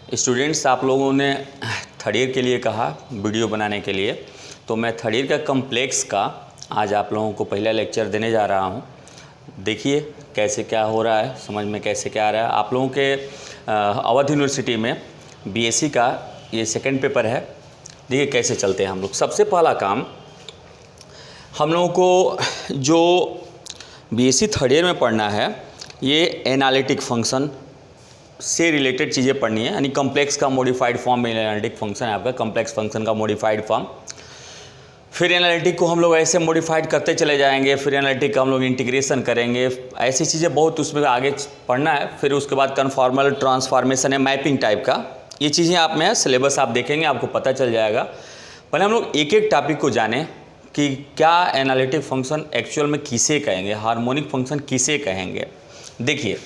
Students, आप लोगों ने थर्ड ईयर के लिए कहा वीडियो बनाने के लिए, तो मैं थर्ड ईयर का कम्प्लेक्स का आज आप लोगों को पहला लेक्चर देने जा रहा हूं। देखिए कैसे क्या हो रहा है, समझ में कैसे क्या आ रहा है। आप लोगों के अवध यूनिवर्सिटी में बीएससी का ये सेकंड पेपर है। देखिए कैसे चलते हैं हम लोग। सबसे पहला काम हम लोगों को जो बीएससी थर्ड ईयर में पढ़ना है, ये एनालिटिक फंक्शन से रिलेटेड चीज़ें पढ़नी है। यानी कम्प्लेक्स का मॉडिफाइड फॉर्म में एनालिटिक फंक्शन है आपका, कम्प्लेक्स फंक्शन का मॉडिफाइड फॉर्म। फिर एनालिटिक को हम लोग ऐसे मॉडिफाइड करते चले जाएंगे, फिर एनालिटिक का हम लोग इंटीग्रेशन करेंगे। ऐसी चीज़ें बहुत उसमें आगे पढ़ना है। फिर उसके बाद कन्फॉर्मल ट्रांसफॉर्मेशन है, मैपिंग टाइप का। ये चीज़ें आप में सिलेबस आप देखेंगे, आपको पता चल जाएगा। पहले हम लोग एक एक टॉपिक को जानें कि क्या एनालिटिक फंक्शन एक्चुअल में किसे कहेंगे, हार्मोनिक फंक्शन किसे कहेंगे। देखिए,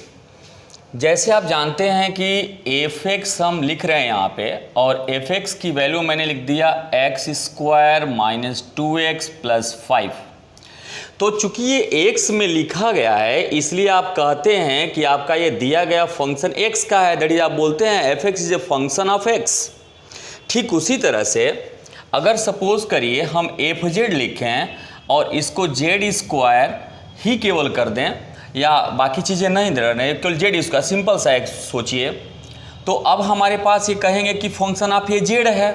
जैसे आप जानते हैं कि एफ एक्स हम लिख रहे हैं यहाँ पे, और एफ एक्स की वैल्यू मैंने लिख दिया x square minus 2x plus 5। तो चूंकि ये एक्स में लिखा गया है, इसलिए आप कहते हैं कि आपका ये दिया गया फंक्शन एक्स का है। दैट इज आप बोलते हैं F x is a function of x. ठीक उसी तरह से अगर सपोज करिए हम एफ जेड लिखें और इसको जेड स्क्वायर ही केवल कर दें, या बाकी चीज़ें नहीं दे रहे हैं, केवल जेड इसका सिंपल सा एक सोचिए, तो अब हमारे पास ये कहेंगे कि फंक्शन ऑफ ये जेड है।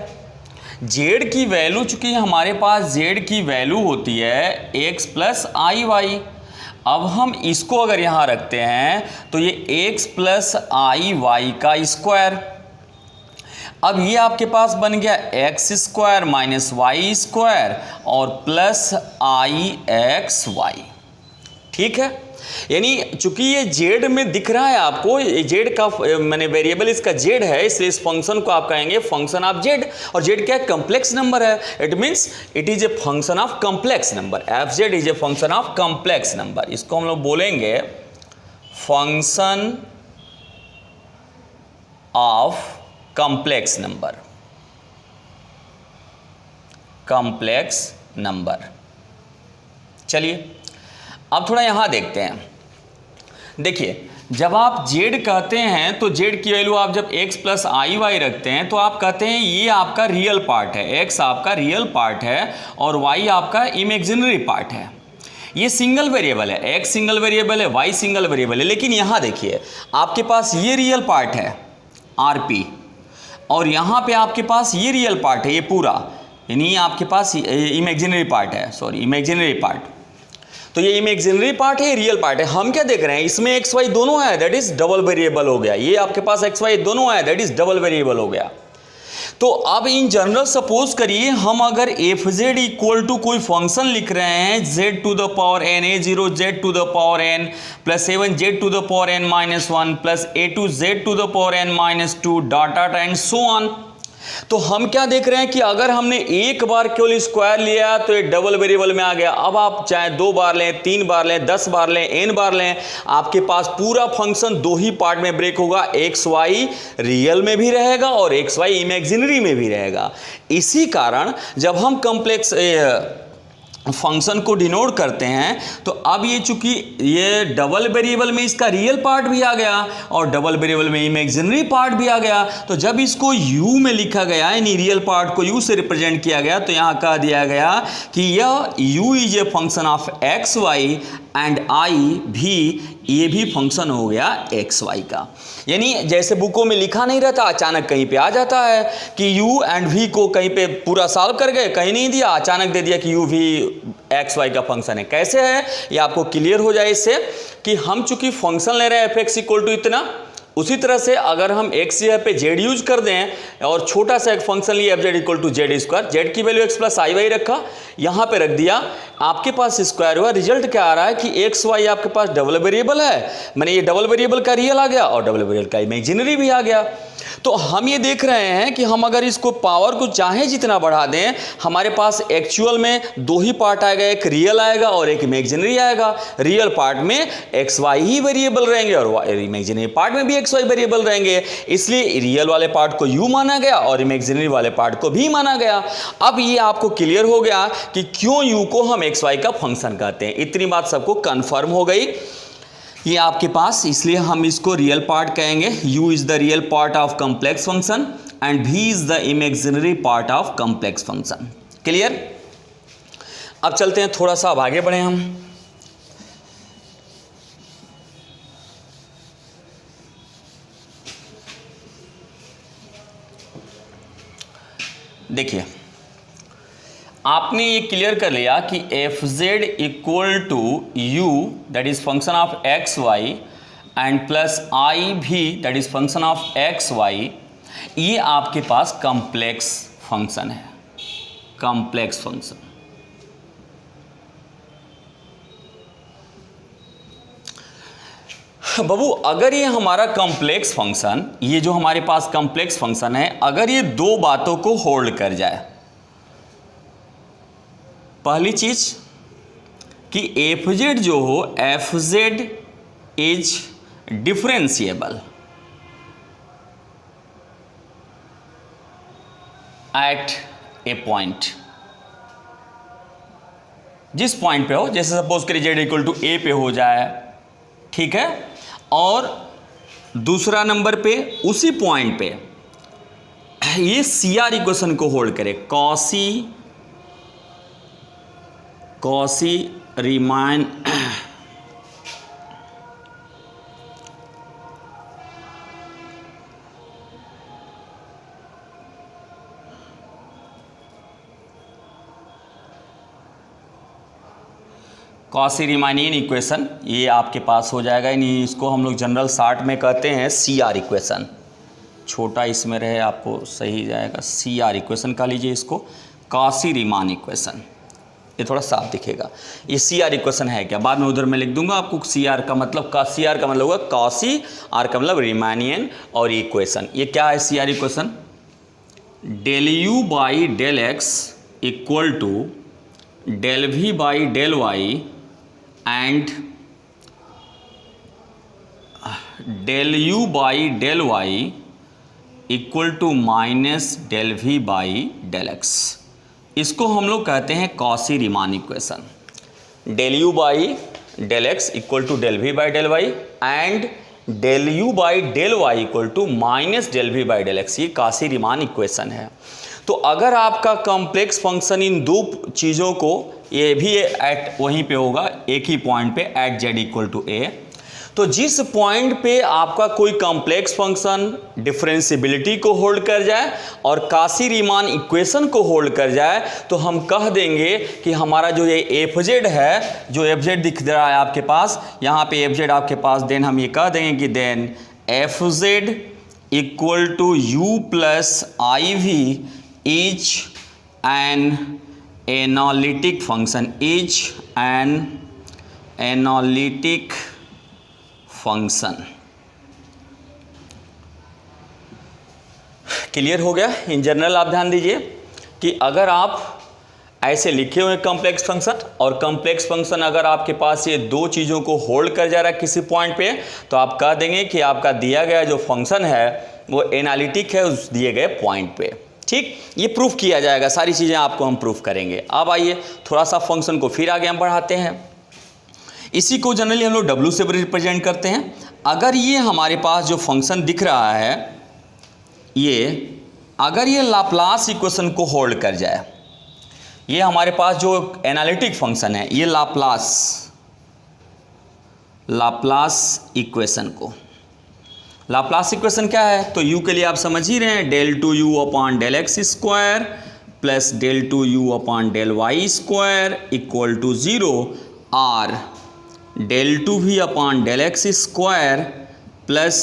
जेड की वैल्यू, चूंकि हमारे पास जेड की वैल्यू होती है एक्स प्लस आई वाई। अब हम इसको अगर यहाँ रखते हैं तो ये एक्स प्लस आई वाई का स्क्वायर। अब ये आपके पास बन गया x square minus y square और प्लस आई एक्स वाई। ठीक है, यानी चूंकि ये जेड में दिख रहा है आपको, ये जेड का मैंने वेरिएबल इसका जेड है, इसलिए इस फंक्शन को आप कहेंगे फंक्शन ऑफ जेड। और जेड क्या है? कम्प्लेक्स नंबर है। It means it is a function of complex number. F Z is a function of complex number. इसको हम लोग बोलेंगे function of complex number, complex number. चलिए अब थोड़ा यहाँ देखते हैं। देखिए, जब आप z कहते हैं तो z की वैल्यू आप जब x प्लस आई वाई रखते हैं तो आप कहते हैं ये आपका रियल पार्ट है, x आपका रियल पार्ट है और y आपका इमेजिनरी पार्ट है। ये सिंगल वेरिएबल है, x सिंगल वेरिएबल है, y सिंगल वेरिएबल है। लेकिन यहाँ देखिए, आपके पास ये रियल पार्ट है rp, और यहाँ पे आपके पास ये रियल पार्ट है, ये पूरा, यानी आपके पास इमेजिनरी पार्ट है, सॉरी इमेजिनरी पार्ट। तो ये इमेजिनरी पार्ट है, रियल पार्ट है। हम क्या देख रहे हैं, इसमें एक्स वाई दोनों है, दैट इज डबल वेरिएबल हो गया। ये आपके पास एक्स वाई दोनों है, दैट इज डबल वेरिएबल हो गया। तो अब इन जनरल सपोज करिए हम अगर एफ जेड इक्वल टू कोई फंक्शन लिख रहे हैं, z to the power n a zero z to the power n plus 7 z to the power n minus 1 plus a two z to the power n minus 2 dot and so on. तो हम क्या देख रहे हैं कि अगर हमने एक बार केवल स्क्वायर लिया तो ये डबल वेरिएबल में आ गया। अब आप चाहे 2 बार लें, 3 बार लें, 10 बार लें, n बार लें, आपके पास पूरा फंक्शन 2 ही पार्ट में ब्रेक होगा। एक्स वाई रियल में भी रहेगा और एक्स वाई इमेजिनरी में भी रहेगा। इसी कारण जब हम कम्प्लेक्स फंक्शन को डिनोट करते हैं तो अब ये चूंकि ये डबल वेरिएबल में इसका रियल पार्ट भी आ गया और डबल वेरिएबल में इमेजिनरी पार्ट भी आ गया, तो जब इसको u में लिखा गया, यानी रियल पार्ट को u से रिप्रेजेंट किया गया, तो यहाँ कह दिया गया कि यह u is a function of x Y and i भी, ये भी फंक्शन हो गया एक्स वाई का। यानी जैसे बुकों में लिखा नहीं रहता, अचानक कहीं पे आ जाता है कि u एंड v को कहीं पे पूरा सॉल्व कर गए, कहीं नहीं दिया, अचानक दे दिया कि u भी एक्स वाई का फंक्शन है। कैसे है ये आपको क्लियर हो जाए इससे कि हम चूंकि फंक्शन ले रहे हैं एफ एक्स इक्वल टू इतना, उसी तरह से अगर हम एक्स यहाँ पे जेड यूज कर दें और छोटा सा एक फंक्शन लिए f Z equal to z square, z की value x plus i y रखा, यहाँ पे रख दिया, आपके पास स्क्वायर हुआ। रिजल्ट क्या आ रहा है कि एक्स वाई आपके पास डबल वेरिएबल है, मैंने ये डबल वेरिएबल का रियल आ गया और डबल वेरिएबल का इमेजिनरी भी आ गया। तो हम ये देख रहे हैं कि हम अगर इसको पावर को चाहे जितना बढ़ा दें, हमारे पास एक्चुअल में 2 ही पार्ट आएगा, एक रियल आएगा और एक इमेजिनरी आएगा। रियल पार्ट में एक्स वाई ही वेरिएबल रहेंगे और इमेजिनरी पार्ट में भी एक्स वाई वेरिएबल रहेंगे, इसलिए रियल वाले पार्ट को यू माना गया और इमेजिनरी वाले पार्ट को भी माना गया। अब ये आपको क्लियर हो गया कि क्यों यू को हम एक्स वाई का फंक्शन कहते हैं। इतनी बात सबको कंफर्म हो गई। ये आपके पास, इसलिए हम इसको रियल पार्ट कहेंगे। u is the real part of complex function and v is the imaginary part of complex function. Clear? अब चलते हैं, थोड़ा सा अब आगे बढ़े हम। देखिए, आपने ये क्लियर कर लिया कि F Z equal to U that is function of x Y and plus I V that is function of x Y, ये आपके पास कॉम्प्लेक्स फंक्शन है, कॉम्प्लेक्स फंक्शन। बाबू, अगर ये हमारा कॉम्प्लेक्स फंक्शन, ये जो हमारे पास कॉम्प्लेक्स फंक्शन है, अगर ये दो बातों को होल्ड कर जाए, पहली चीज कि एफ जेड जो हो, F Z is differentiable eight A point, जिस पॉइंट पे हो, जैसे सपोज करिए जेड इक्वल टू ए पे हो जाए, ठीक है, और दूसरा नंबर पे उसी पॉइंट पे ये सी आर इक्वेशन को होल्ड करे, कॉसी रीमान कॉसी रीमानियन इक्वेशन, ये आपके पास हो जाएगा। यानी इसको हम लोग जनरल शार्ट में कहते हैं सी आर इक्वेशन, छोटा इसमें रहे आपको सही जाएगा, सी आर इक्वेशन कह लीजिए इसको, कॉसी रीमान इक्वेशन, ये थोड़ा साफ दिखेगा। ये सी आर इक्वेशन है क्या, बाद में उधर मैं लिख दूंगा आपको। सी आर का मतलब, सी आर का मतलब होगा कॉसी, आर का मतलब रीमानियन और इक्वेशन। ये क्या है C R equation? Del you by del x equal to del we by del y and del you by del y equal to minus del we by del x. इसको हम लोग कहते हैं Cauchy Riemann equation. Del you by del x equal to del we by del y and del you by del y equal to minus del we by del x, ये Cauchy Riemann equation है। तो अगर आपका complex function in दो चीज़ों को, ये भी एट वहीं पे होगा, एक ही पॉइंट पे एट जेड इक्वल टू ए, तो जिस पॉइंट पे आपका कोई कॉम्प्लेक्स फंक्शन डिफरेंशिएबिलिटी को होल्ड कर जाए और कॉसी रीमान इक्वेशन को होल्ड कर जाए, तो हम कह देंगे कि हमारा जो ये एफ जेड है, जो एफ जेड दिख रहा है आपके पास, यहाँ पे एफ जेड आपके पास, देन हम ये कह देंगे कि then f Z equal to u plus i v is an analytic function, is an analytic function. Clear हो गया? इन जनरल आप ध्यान दीजिए कि अगर आप ऐसे लिखे हुए कॉम्प्लेक्स फंक्शन, और कॉम्प्लेक्स फंक्शन अगर आपके पास ये दो चीज़ों को होल्ड कर जा रहा है किसी पॉइंट पे, तो आप कह देंगे कि आपका दिया गया जो फंक्शन है वो एनालिटिक है उस दिए गए पॉइंट पे। ठीक, ये प्रूफ किया जाएगा, सारी चीज़ें आपको हम प्रूफ करेंगे। अब आइए थोड़ा सा फंक्शन को फिर आगे हम बढ़ाते हैं। इसी को जनरली हम लोग W से रिप्रेजेंट करते हैं। अगर ये हमारे पास जो फंक्शन दिख रहा है, ये अगर ये लाप्लास इक्वेशन को होल्ड कर जाए, ये हमारे पास जो एनालिटिक फंक्शन है, ये लाप्लास इक्वेशन को, लाप्लास इक्वेशन क्या है तो u के लिए आप समझ ही रहे हैं, del two U upon del X square plus del two U upon del Y square equal to 0 और del two V upon del X square plus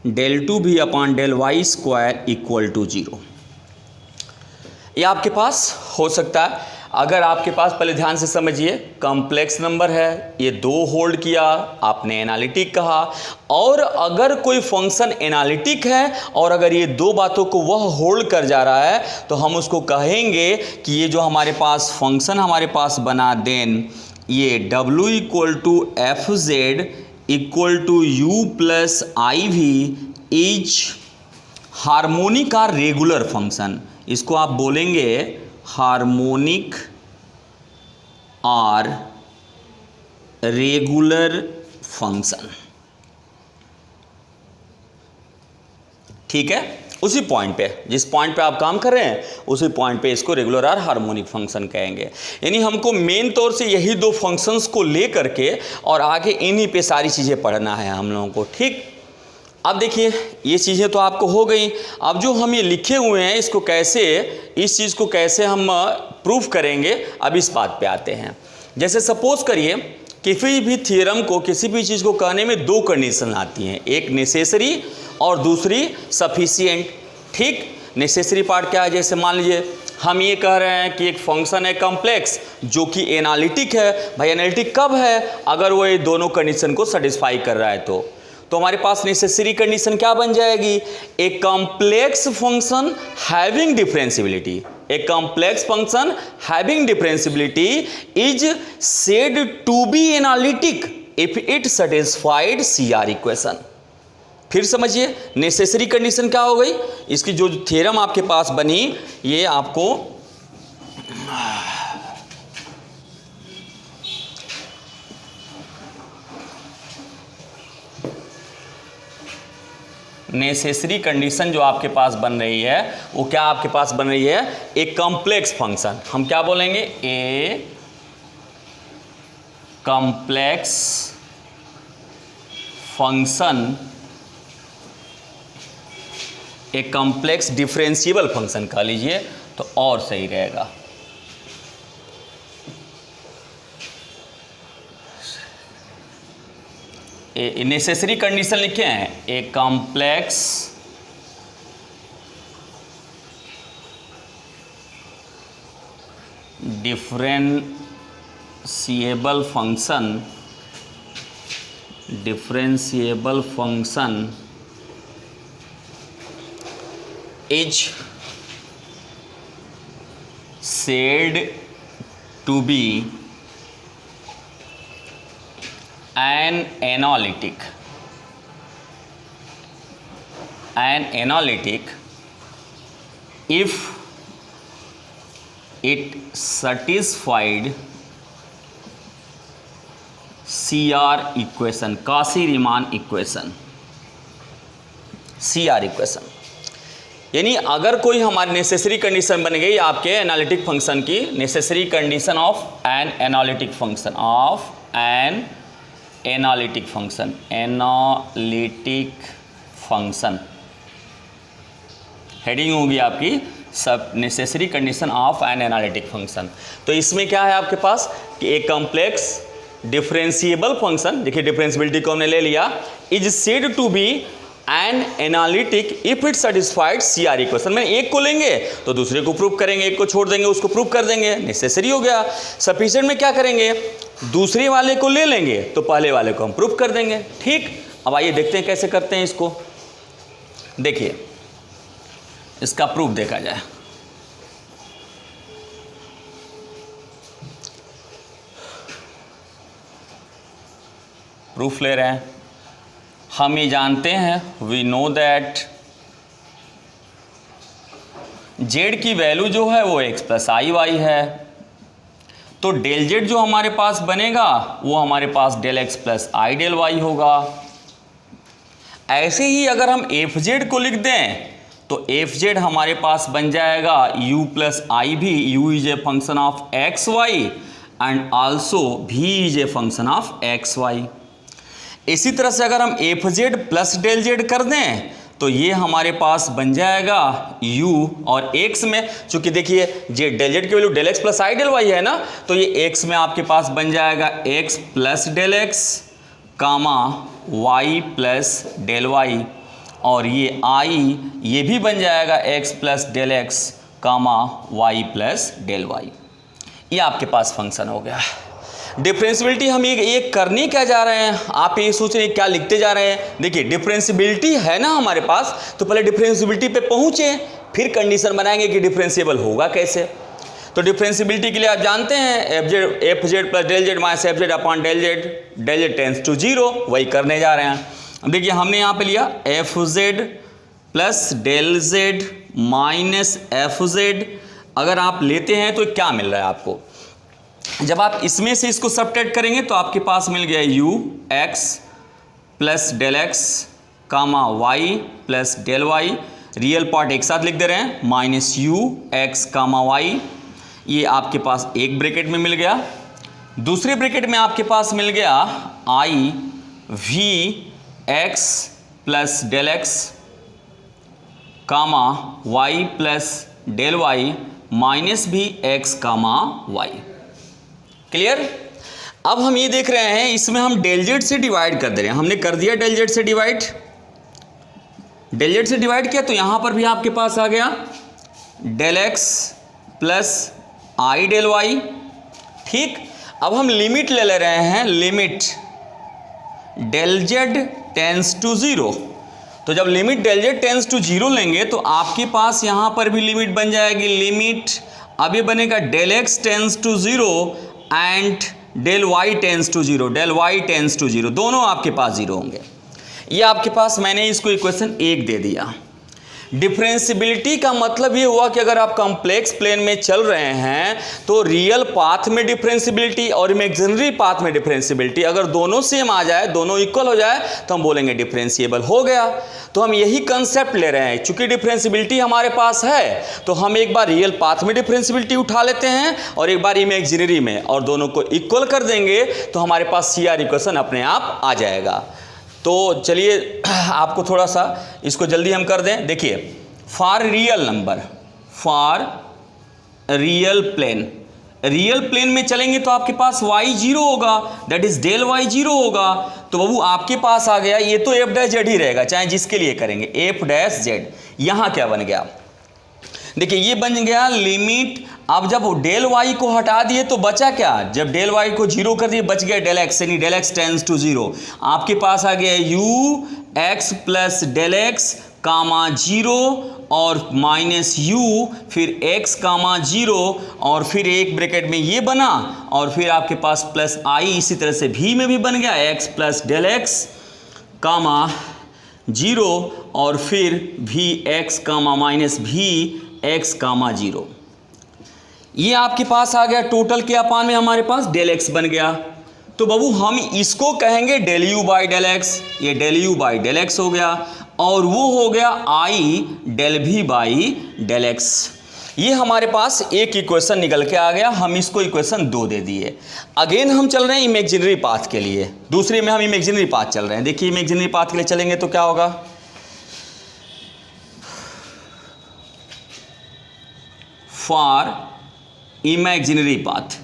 del two V upon del Y square equal to 0। ये आपके पास हो सकता है। अगर आपके पास, पहले ध्यान से समझिए, कॉम्प्लेक्स नंबर है, ये दो होल्ड किया, आपने एनालिटिक कहा, और अगर कोई फंक्शन एनालिटिक है और अगर ये दो बातों को वह होल्ड कर जा रहा है, तो हम उसको कहेंगे कि ये जो हमारे पास फंक्शन हमारे पास बना, देन ये w equal to f Z equal to u plus i v is harmonic और रेगुलर फंक्शन। इसको आप बोलेंगे हार्मोनिक और रेगुलर फंक्शन। ठीक है, उसी पॉइंट पे, जिस पॉइंट पे आप काम कर रहे हैं उसी पॉइंट पे इसको रेगुलर और हार्मोनिक फंक्शन कहेंगे। यानी हमको मेन तौर से यही दो फंक्शंस को ले करके और आगे इन्हीं पे सारी चीज़ें पढ़ना है हम लोगों को। ठीक, अब देखिए ये चीज़ें तो आपको हो गई। अब जो हम ये लिखे हुए हैं इसको कैसे, इस चीज़ को कैसे हम प्रूफ करेंगे, अब इस बात पे आते हैं। जैसे सपोज करिए किसी भी थ्योरम को, किसी भी चीज़ को कहने में दो कंडीशन आती हैं, एक नेसेसरी और दूसरी सफिशिएंट। ठीक, नेसेसरी पार्ट क्या है, जैसे मान लीजिए हम ये कह रहे हैं कि एक फंक्शन है कॉम्प्लेक्स जो कि एनालिटिक है। भाई एनालिटिक कब है, अगर वो ये दोनों कंडीशन को सेटिस्फाई कर रहा है तो हमारे पास नेसेसरी कंडीशन क्या बन जाएगी, a complex function having differentiability. A complex function having differentiability is said to be analytic if it satisfied CR equation. फिर समझिए नेसेसरी कंडीशन क्या हो गई, इसकी जो थ्योरम आपके पास बनी ये आपको नेसेसरी कंडीशन जो आपके पास बन रही है वो क्या आपके पास बन रही है, एक कॉम्प्लेक्स फंक्शन। हम क्या बोलेंगे, ए कॉम्प्लेक्स फंक्शन, एक कॉम्प्लेक्स डिफरेंशिएबल फंक्शन कह लीजिए तो और सही रहेगा। नेसेसरी कंडीशन लिखे हैं, a complex differentiable function is said to be an analytic if it satisfied CR equation, Cauchy Riemann equation, CR equation. यानी अगर कोई हमारी नेसेसरी कंडीशन बन गई आपके एनालिटिक फंक्शन की, necessary condition of an analytic function, heading होगी आपकी सब necessary condition of an analytic function. तो इसमें क्या है आपके पास कि एक कॉम्प्लेक्स डिफरेंशिएबल फंक्शन, देखिए डिफरेंशियबिलिटी को हमने ले लिया, is said to be an analytic if it satisfied CR equation. मैंने एक को लेंगे तो दूसरे को प्रूव करेंगे, एक को छोड़ देंगे उसको प्रूव कर देंगे, नेसेसरी हो गया। सफिशिएंट में क्या करेंगे, दूसरे वाले को ले लेंगे तो पहले वाले को हम प्रूव कर देंगे। ठीक, अब आइए देखते हैं कैसे करते हैं इसको। देखिए इसका प्रूफ देखा जाए। प्रूफ ले रहे हैं, हम ये जानते हैं, वी नो दैट जेड की वैल्यू जो है वो x प्लस आई वाई है, तो डेल जेड जो हमारे पास बनेगा वो हमारे पास डेल एक्स प्लस आई डेल वाई होगा। ऐसे ही अगर हम एफ जेड को लिख दें तो एफ जेड हमारे पास बन जाएगा u प्लस आई भी, u is a function of x Y and also v is a function of x y. इसी तरह से अगर हम f z plus del z कर दें तो ये हमारे पास बन जाएगा u, और x में चूंकि देखिए जे डेल जेड की वैल्यू डेल एक्स प्लस आई डेल वाई है ना, तो ये x में आपके पास बन जाएगा x plus del x comma y plus del Y, और ये i ये भी बन जाएगा x plus del x comma y plus del Y. ये आपके पास फंक्शन हो गया। डिफरेंशियबिलिटी हम ये करने क्या जा रहे हैं, आप ये सोच रहे हैं क्या लिखते जा रहे हैं। देखिए डिफरेंशियबिलिटी है ना हमारे पास, तो पहले डिफरेंशियबिलिटी पे पहुंचे फिर कंडीशन बनाएंगे कि डिफरेंशिएबल होगा कैसे। तो डिफरेंशियबिलिटी के लिए आप जानते हैं f z plus del z minus f z upon del z tends to 0, वही करने जा रहे हैं। देखिए हमने यहाँ पे लिया f z plus del z minus f z, अगर आप लेते हैं तो क्या मिल रहा है आपको, जब आप इसमें से इसको सबट्रैक्ट करेंगे तो आपके पास मिल गया u x plus del x comma Y plus del y, real part एक साथ लिख दे रहे हैं, minus u x comma y, ये आपके पास एक ब्रैकेट में मिल गया। दूसरे ब्रैकेट में आपके पास मिल गया I V X plus del x comma Y plus del Y minus भी एक्स कामा वाई। क्लियर? अब हम ये देख रहे हैं इसमें हम डेल जेड से डिवाइड कर दे रहे हैं, हमने कर दिया डेल जेड से डिवाइड, डेल जेड से डिवाइड किया तो यहां पर भी आपके पास आ गया डेल एक्स प्लस आई डेल वाई। ठीक, अब हम लिमिट ले रहे हैं, limit del z tends to zero, तो जब limit del z tends to zero लेंगे तो आपके पास यहां पर भी लिमिट बन जाएगी, लिमिट अब ये बनेगा del x tends to zero and del Y tends to zero, del Y tends to zero, दोनों आपके पास जीरो होंगे। ये आपके पास मैंने इसको इक्वेशन 1 दे दिया। डिफरेंशियबिलिटी का मतलब ये हुआ कि अगर आप कॉम्प्लेक्स प्लेन में चल रहे हैं तो रियल पाथ में डिफरेंशियबिलिटी और इमेजिनरी पाथ में डिफरेंशियबिलिटी अगर दोनों सेम आ जाए, दोनों इक्वल हो जाए तो हम बोलेंगे डिफरेंशिएबल हो गया। तो हम यही कंसेप्ट ले रहे हैं, चूंकि डिफरेंशियबिलिटी हमारे पास है तो हम एक बार रियल पाथ में डिफरेंशियबिलिटी उठा लेते हैं और एक बार इमेजिनरी में, और दोनों को इक्वल कर देंगे तो हमारे पास CR इक्वेशन अपने आप आ जाएगा। तो चलिए आपको थोड़ा सा इसको जल्दी हम कर दें। देखिए, for real number, for real plane, real plane में चलेंगे तो आपके पास y जीरो होगा, that is del y zero होगा। तो बाबू आपके पास आ गया, ये तो एफ डैश जेड ही रहेगा चाहे जिसके लिए करेंगे, एफ डैश जेड। यहां क्या बन गया, देखिए ये बन गया लिमिट। अब जब डेल वाई को हटा दिए तो बचा क्या, जब डेल वाई को जीरो कर दिए बच गया डेल एक्स, यानी del x tends to zero. आपके पास आ गया u x plus del x comma zero और माइनस यू फिर एक्स कामा जीरो और फिर एक ब्रैकेट में ये बना और फिर आपके पास प्लस आई, इसी तरह से भी में भी बन गया x plus del x comma zero और फिर भी एक्स कामा माइनस भी एक्स कामा जीरो। ये आपके पास आ गया टोटल के अपान में हमारे पास डेल एक्स बन गया। तो बाबू हम इसको कहेंगे del you by del x, ये del you by del X हो गया और वो हो गया I del V by del x. ये हमारे पास एक इक्वेशन निकल के आ गया, हम इसको इक्वेशन 2 दे दिए। अगेन हम चल रहे हैं इमेजिनरी पाथ के लिए, दूसरे में हम इमेजिनरी पाथ चल रहे हैं। देखिए इमेजिनरी पाथ के लिए चलेंगे तो क्या होगा, फॉर इमेजिनरी पाथ,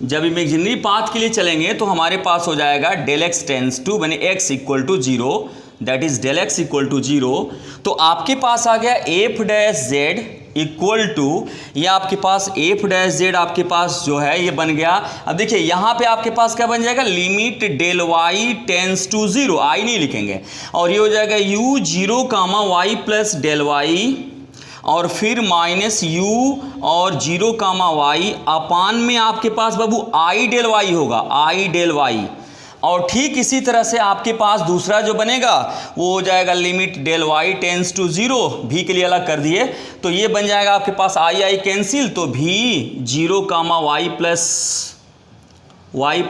जब इमेजिनरी पाथ के लिए चलेंगे तो हमारे पास हो जाएगा डेल एक्स टेंस टू बने x equal to zero, that is del x equal to zero. तो आपके पास आ गया f dash z equal to, ये आपके पास एफ डैश जेड आपके पास जो है ये बन गया। अब देखिए यहाँ पे आपके पास क्या बन जाएगा, limit del Y tends to zero, I नहीं लिखेंगे, और ये हो जाएगा U zero comma Y plus del Y और फिर माइनस यू और जीरो कामा वाई अपान में आपके पास बाबू आई डेल वाई होगा, आई डेल वाई। और ठीक इसी तरह से आपके पास दूसरा जो बनेगा वो हो जाएगा limit del Y tends to zero, भी के लिए अलग कर दिए तो ये बन जाएगा आपके पास आई आई कैंसिल, तो भी zero comma Y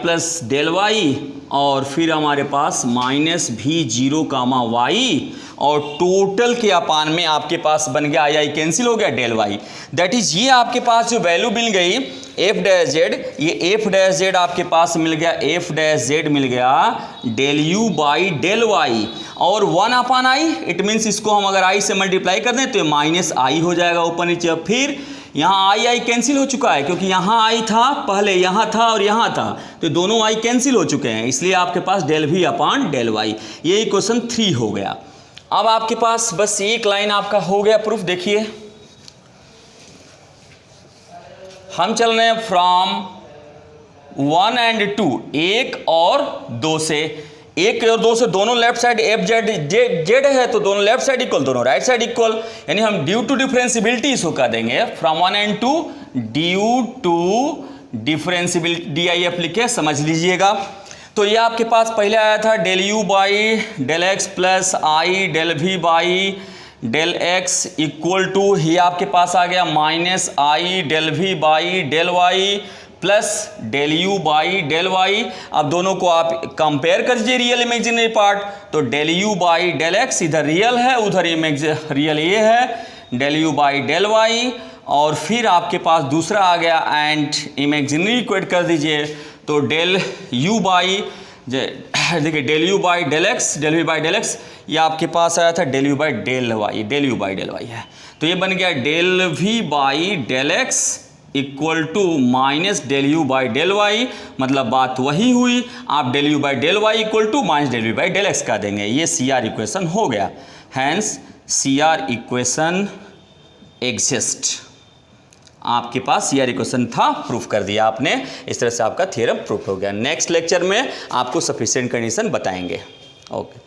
plus del Y और फिर हमारे पास माइनस भी जीरो कामा वाई और टोटल के अपान में आपके पास बन गया आई आई कैंसिल हो गया डेल वाई। दैट इज ये आपके पास जो वैल्यू मिल गई एफ डैश जेड, ये एफ डैश जेड आपके पास मिल गया, एफ डैश जेड मिल गया del you by del Y और 1 अपान आई, इट मीन्स इसको हम अगर आई से मल्टीप्लाई कर दें तो ये माइनस आई हो जाएगा ऊपर नीचे। अब फिर यहाँ आई आई कैंसिल हो चुका है क्योंकि यहाँ आई था पहले, यहाँ था और यहाँ था, तो दोनों आई कैंसिल हो चुके हैं, इसलिए आपके पास डेल भी अपान डेल वाई। ये इक्वेशन 3 हो गया। अब आपके पास बस एक लाइन आपका हो गया प्रूफ। देखिए हम चल रहे हैं फ्रॉम 1 and 2, 1 और 2 से, 1 और 2 से दोनों left side f z z है तो दोनों लेफ्ट साइड इक्वल, दोनों राइट साइड इक्वल, यानी हम ड्यू टू डिफरेंशियबिलिटी इसको कह देंगे from 1 and 2 due to differentiability, DIF लिखे समझ लीजिएगा। तो ये आपके पास पहले आया था del you by del x plus I del V by del x equal to ही आपके पास आ गया minus I del we by del Y plus del you by del Y. अब दोनों को आप कंपेयर कर दीजिए रियल इमेजिनरी पार्ट, तो del you by del X इधर रियल है, उधर रियल ये है, del you by del Y. और फिर आपके पास दूसरा आ गया एंड इमेजिनरी इक्वेट कर दीजिए, तो डेल यू बाई देखिए del you by del x del we by del x, ये आपके पास आया था del you by del y, del you by del y है, तो ये बन गया del we by del x equal to minus del you by del y. मतलब बात वही हुई, आप del you by del y equal to minus del you by del x का देंगे, ये सी आर इक्वेशन हो गया। Hence C R equation exist, आपके पास सी आर इक्वेशन था, प्रूफ कर दिया आपने। इस तरह से आपका थ्योरम प्रूफ हो गया। नेक्स्ट लेक्चर में आपको सफिशिएंट कंडीशन बताएंगे। ओके।